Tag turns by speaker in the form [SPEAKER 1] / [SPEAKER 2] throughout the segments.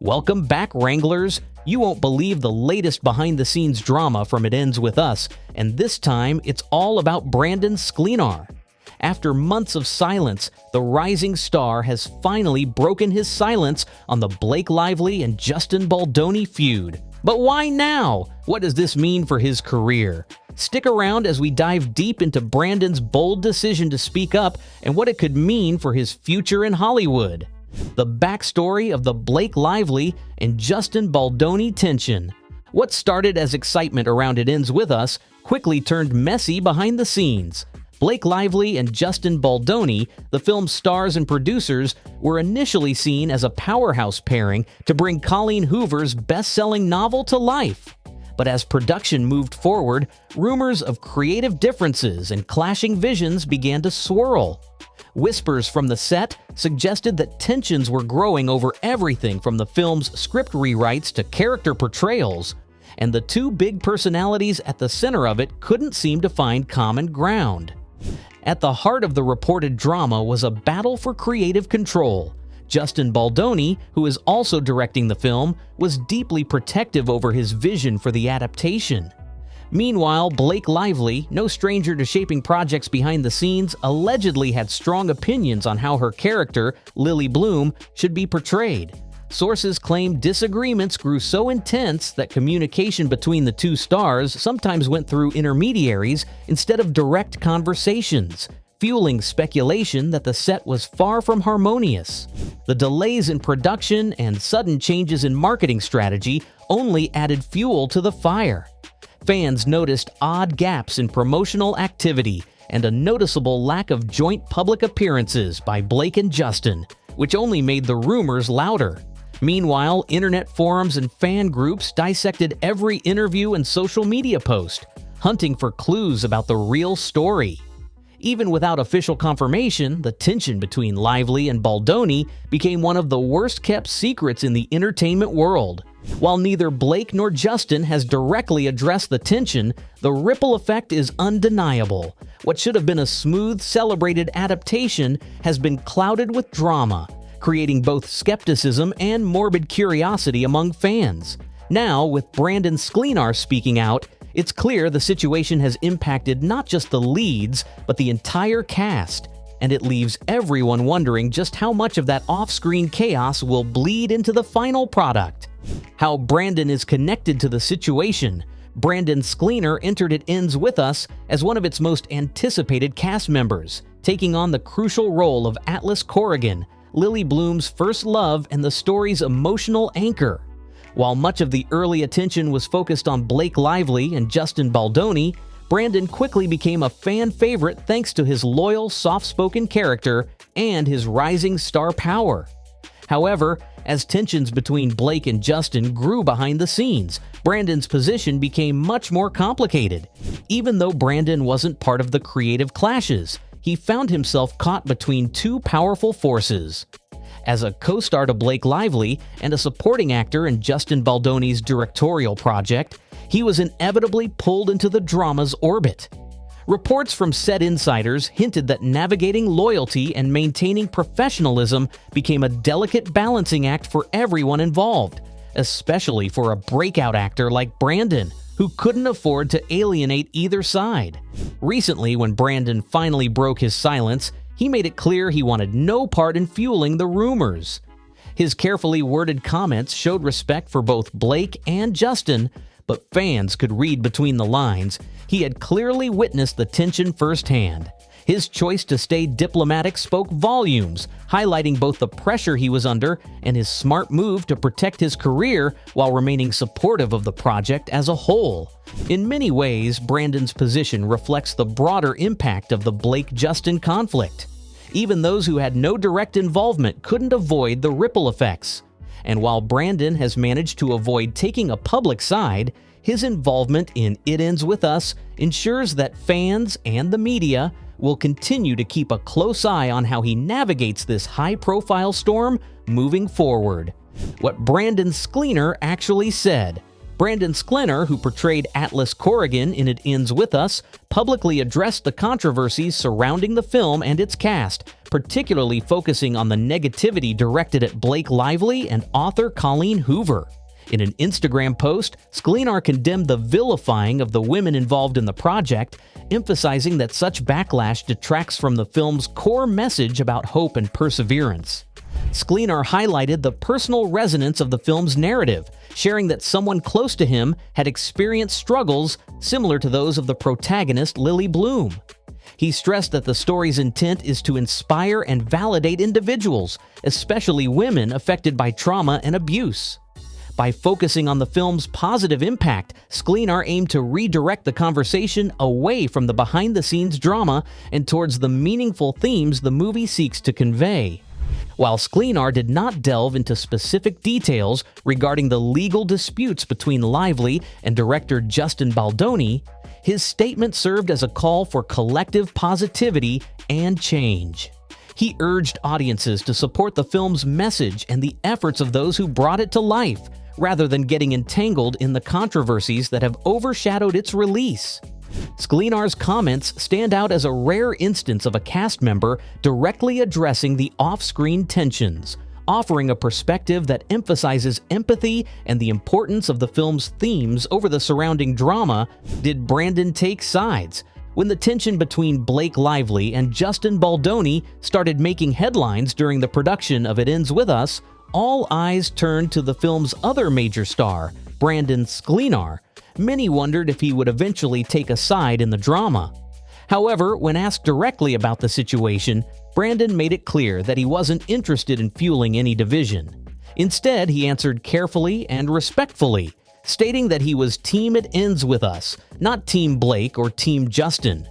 [SPEAKER 1] Welcome back, Wranglers! You won't believe the latest behind-the-scenes drama from It Ends With Us, and this time it's all about Brandon Sklenar. After months of silence, the rising star has finally broken his silence on the Blake Lively and Justin Baldoni feud. But why now? What does this mean for his career? Stick around as we dive deep into Brandon's bold decision to speak up and what it could mean for his future in Hollywood. The backstory of the Blake Lively and Justin Baldoni tension. What started as excitement around It Ends With Us quickly turned messy behind the scenes. Blake Lively and Justin Baldoni, the film's stars and producers, were initially seen as a powerhouse pairing to bring Colleen Hoover's best-selling novel to life. But as production moved forward, rumors of creative differences and clashing visions began to swirl. Whispers from the set suggested that tensions were growing over everything from the film's script rewrites to character portrayals, and the two big personalities at the center of it couldn't seem to find common ground. At the heart of the reported drama was a battle for creative control. Justin Baldoni, who is also directing the film, was deeply protective over his vision for the adaptation. Meanwhile, Blake Lively, no stranger to shaping projects behind the scenes, allegedly had strong opinions on how her character, Lily Bloom, should be portrayed. Sources claim disagreements grew so intense that communication between the two stars sometimes went through intermediaries instead of direct conversations, fueling speculation that the set was far from harmonious. The delays in production and sudden changes in marketing strategy only added fuel to the fire. Fans noticed odd gaps in promotional activity and a noticeable lack of joint public appearances by Blake and Justin, which only made the rumors louder. Meanwhile, internet forums and fan groups dissected every interview and social media post, hunting for clues about the real story. Even without official confirmation, the tension between Lively and Baldoni became one of the worst-kept secrets in the entertainment world. While neither Blake nor Justin has directly addressed the tension, the ripple effect is undeniable. What should have been a smooth, celebrated adaptation has been clouded with drama, creating both skepticism and morbid curiosity among fans. Now, with Brandon Sklenar speaking out, it's clear the situation has impacted not just the leads, but the entire cast, and it leaves everyone wondering just how much of that off-screen chaos will bleed into the final product. How Brandon is connected to the situation. Brandon Sklenar entered It Ends With Us as one of its most anticipated cast members, taking on the crucial role of Atlas Corrigan, Lily Bloom's first love and the story's emotional anchor. While much of the early attention was focused on Blake Lively and Justin Baldoni, Brandon quickly became a fan favorite thanks to his loyal, soft-spoken character and his rising star power. However, as tensions between Blake and Justin grew behind the scenes, Brandon's position became much more complicated. Even though Brandon wasn't part of the creative clashes, he found himself caught between two powerful forces. As a co-star to Blake Lively and a supporting actor in Justin Baldoni's directorial project, he was inevitably pulled into the drama's orbit. Reports from set insiders hinted that navigating loyalty and maintaining professionalism became a delicate balancing act for everyone involved, especially for a breakout actor like Brandon, who couldn't afford to alienate either side. Recently, when Brandon finally broke his silence, he made it clear he wanted no part in fueling the rumors. His carefully worded comments showed respect for both Blake and Justin, but fans could read between the lines. He had clearly witnessed the tension firsthand. His choice to stay diplomatic spoke volumes, highlighting both the pressure he was under and his smart move to protect his career while remaining supportive of the project as a whole. In many ways, Brandon's position reflects the broader impact of the Blake-Justin conflict. Even those who had no direct involvement couldn't avoid the ripple effects. And while Brandon has managed to avoid taking a public side, his involvement in It Ends With Us ensures that fans and the media will continue to keep a close eye on how he navigates this high-profile storm moving forward. What Brandon Sklenar actually said. Brandon Sklenar, who portrayed Atlas Corrigan in It Ends With Us, publicly addressed the controversies surrounding the film and its cast, particularly focusing on the negativity directed at Blake Lively and author Colleen Hoover. In an Instagram post, Sklenar condemned the vilifying of the women involved in the project, emphasizing that such backlash detracts from the film's core message about hope and perseverance. Sklenar highlighted the personal resonance of the film's narrative, sharing that someone close to him had experienced struggles similar to those of the protagonist Lily Bloom. He stressed that the story's intent is to inspire and validate individuals, especially women affected by trauma and abuse. By focusing on the film's positive impact, Sklenar aimed to redirect the conversation away from the behind-the-scenes drama and towards the meaningful themes the movie seeks to convey. While Sklenar did not delve into specific details regarding the legal disputes between Lively and director Justin Baldoni, his statement served as a call for collective positivity and change. He urged audiences to support the film's message and the efforts of those who brought it to life, rather than getting entangled in the controversies that have overshadowed its release. Sklenar's comments stand out as a rare instance of a cast member directly addressing the off-screen tensions, offering a perspective that emphasizes empathy and the importance of the film's themes over the surrounding drama. Did Brandon take sides? When the tension between Blake Lively and Justin Baldoni started making headlines during the production of It Ends With Us, all eyes turned to the film's other major star, Brandon Sklenar. Many wondered if he would eventually take a side in the drama. However, when asked directly about the situation, Brandon made it clear that he wasn't interested in fueling any division. Instead, he answered carefully and respectfully, stating that he was Team It Ends With Us, not Team Blake or Team Justin.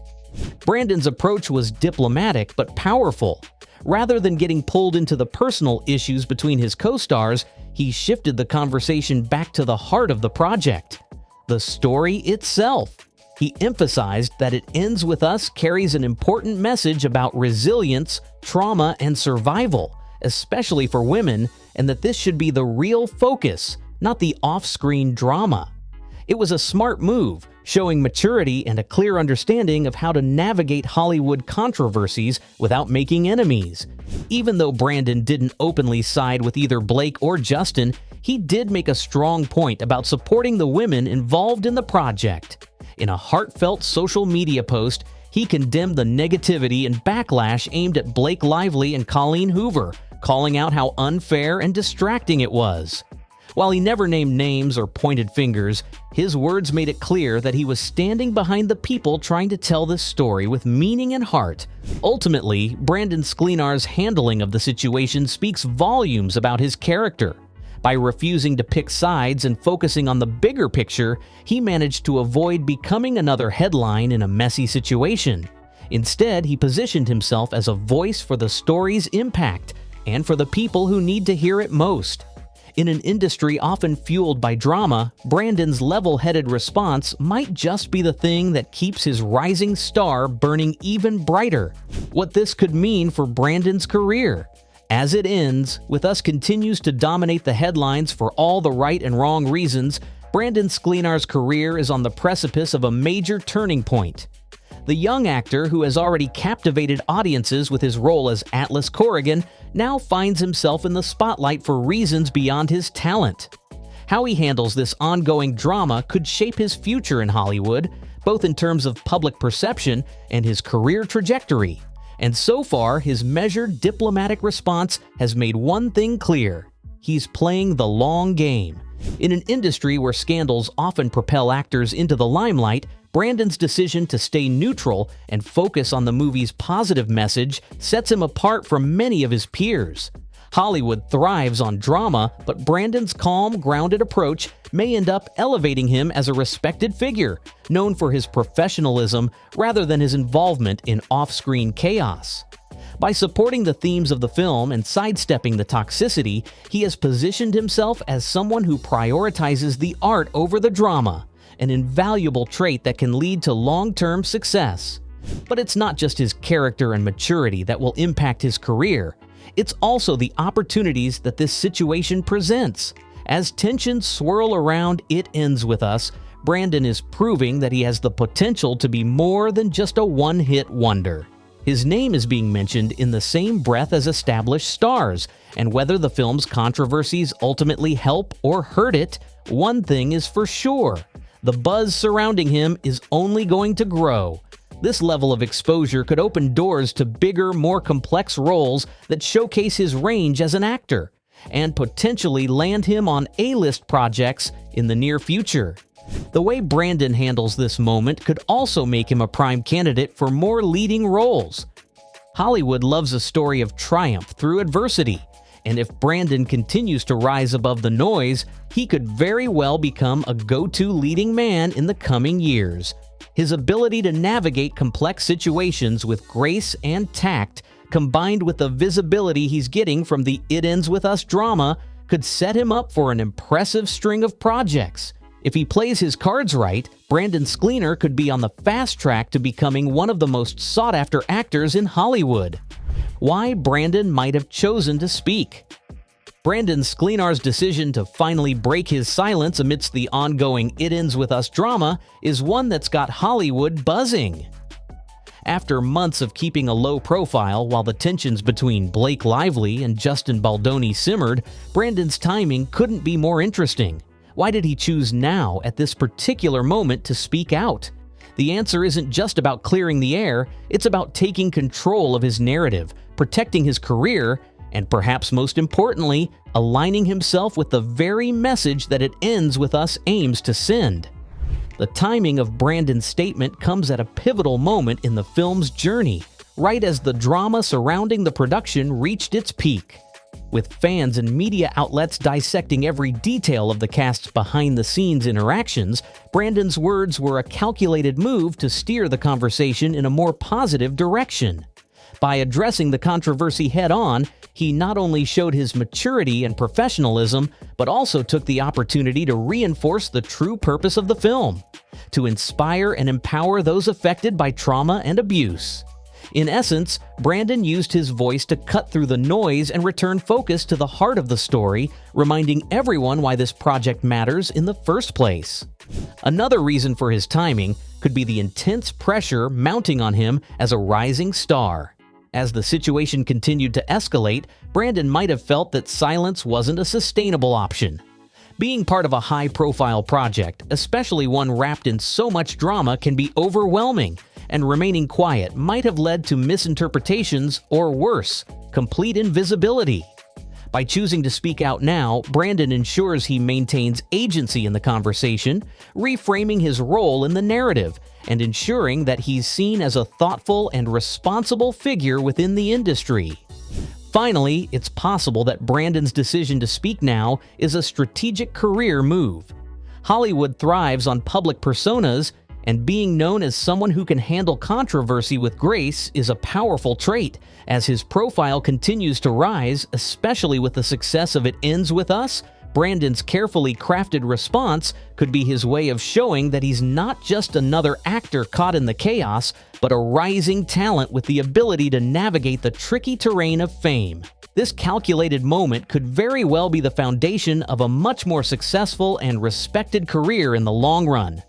[SPEAKER 1] Brandon's approach was diplomatic but powerful. Rather than getting pulled into the personal issues between his co-stars, he shifted the conversation back to the heart of the project, the story itself. He emphasized that It Ends With Us carries an important message about resilience, trauma, and survival, especially for women, and that this should be the real focus, not the off-screen drama. It was a smart move, showing maturity and a clear understanding of how to navigate Hollywood controversies without making enemies. Even though Brandon didn't openly side with either Blake or Justin, he did make a strong point about supporting the women involved in the project. In a heartfelt social media post, he condemned the negativity and backlash aimed at Blake Lively and Colleen Hoover, calling out how unfair and distracting it was. While he never named names or pointed fingers, his words made it clear that he was standing behind the people trying to tell this story with meaning and heart. Ultimately, Brandon Sklenar's handling of the situation speaks volumes about his character. By refusing to pick sides and focusing on the bigger picture, he managed to avoid becoming another headline in a messy situation. Instead, he positioned himself as a voice for the story's impact and for the people who need to hear it most. In an industry often fueled by drama, Brandon's level-headed response might just be the thing that keeps his rising star burning even brighter. What this could mean for Brandon's career. As It Ends With Us continues to dominate the headlines for all the right and wrong reasons, Brandon Sklenar's career is on the precipice of a major turning point. The young actor, who has already captivated audiences with his role as Atlas Corrigan, now finds himself in the spotlight for reasons beyond his talent. How he handles this ongoing drama could shape his future in Hollywood, both in terms of public perception and his career trajectory. And so far, his measured diplomatic response has made one thing clear: he's playing the long game. In an industry where scandals often propel actors into the limelight, Brandon's decision to stay neutral and focus on the movie's positive message sets him apart from many of his peers. Hollywood thrives on drama, but Brandon's calm, grounded approach may end up elevating him as a respected figure, known for his professionalism rather than his involvement in off-screen chaos. By supporting the themes of the film and sidestepping the toxicity, he has positioned himself as someone who prioritizes the art over the drama, an invaluable trait that can lead to long-term success. But it's not just his character and maturity that will impact his career. It's also the opportunities that this situation presents. As tensions swirl around It Ends With Us, Brandon is proving that he has the potential to be more than just a one-hit wonder. His name is being mentioned in the same breath as established stars, and whether the film's controversies ultimately help or hurt it, one thing is for sure: the buzz surrounding him is only going to grow. This level of exposure could open doors to bigger, more complex roles that showcase his range as an actor, and potentially land him on A-list projects in the near future. The way Brandon handles this moment could also make him a prime candidate for more leading roles. Hollywood loves a story of triumph through adversity, and if Brandon continues to rise above the noise, he could very well become a go-to leading man in the coming years. His ability to navigate complex situations with grace and tact, combined with the visibility he's getting from the It Ends With Us drama, could set him up for an impressive string of projects. If he plays his cards right, Brandon Sklenar could be on the fast track to becoming one of the most sought-after actors in Hollywood. Why Brandon might have chosen to speak. Brandon Sklenar's decision to finally break his silence amidst the ongoing It Ends With Us drama is one that's got Hollywood buzzing. After months of keeping a low profile while the tensions between Blake Lively and Justin Baldoni simmered, Brandon's timing couldn't be more interesting. Why did he choose now, at this particular moment, to speak out? The answer isn't just about clearing the air, it's about taking control of his narrative, protecting his career, and perhaps most importantly, aligning himself with the very message that It Ends With Us aims to send. The timing of Brandon's statement comes at a pivotal moment in the film's journey, right as the drama surrounding the production reached its peak. With fans and media outlets dissecting every detail of the cast's behind-the-scenes interactions, Brandon's words were a calculated move to steer the conversation in a more positive direction. By addressing the controversy head-on, he not only showed his maturity and professionalism, but also took the opportunity to reinforce the true purpose of the film: to inspire and empower those affected by trauma and abuse. In essence, Brandon used his voice to cut through the noise and return focus to the heart of the story, reminding everyone why this project matters in the first place. Another reason for his timing could be the intense pressure mounting on him as a rising star. As the situation continued to escalate, Brandon might have felt that silence wasn't a sustainable option. Being part of a high-profile project, especially one wrapped in so much drama, can be overwhelming, and remaining quiet might have led to misinterpretations or worse, complete invisibility. By choosing to speak out now, Brandon ensures he maintains agency in the conversation, reframing his role in the narrative, and ensuring that he's seen as a thoughtful and responsible figure within the industry. Finally, it's possible that Brandon's decision to speak now is a strategic career move. Hollywood thrives on public personas, and being known as someone who can handle controversy with grace is a powerful trait. As his profile continues to rise, especially with the success of It Ends With Us, Brandon's carefully crafted response could be his way of showing that he's not just another actor caught in the chaos, but a rising talent with the ability to navigate the tricky terrain of fame. This calculated moment could very well be the foundation of a much more successful and respected career in the long run.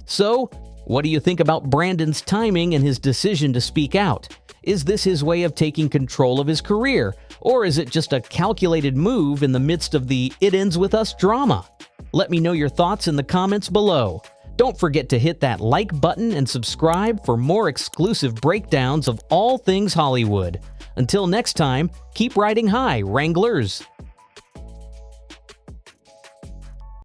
[SPEAKER 1] So, what do you think about Brandon's timing and his decision to speak out? Is this his way of taking control of his career, or is it just a calculated move in the midst of the It Ends With Us drama? Let me know your thoughts in the comments below. Don't forget to hit that like button and subscribe for more exclusive breakdowns of all things Hollywood. Until next time, keep riding high, Wranglers!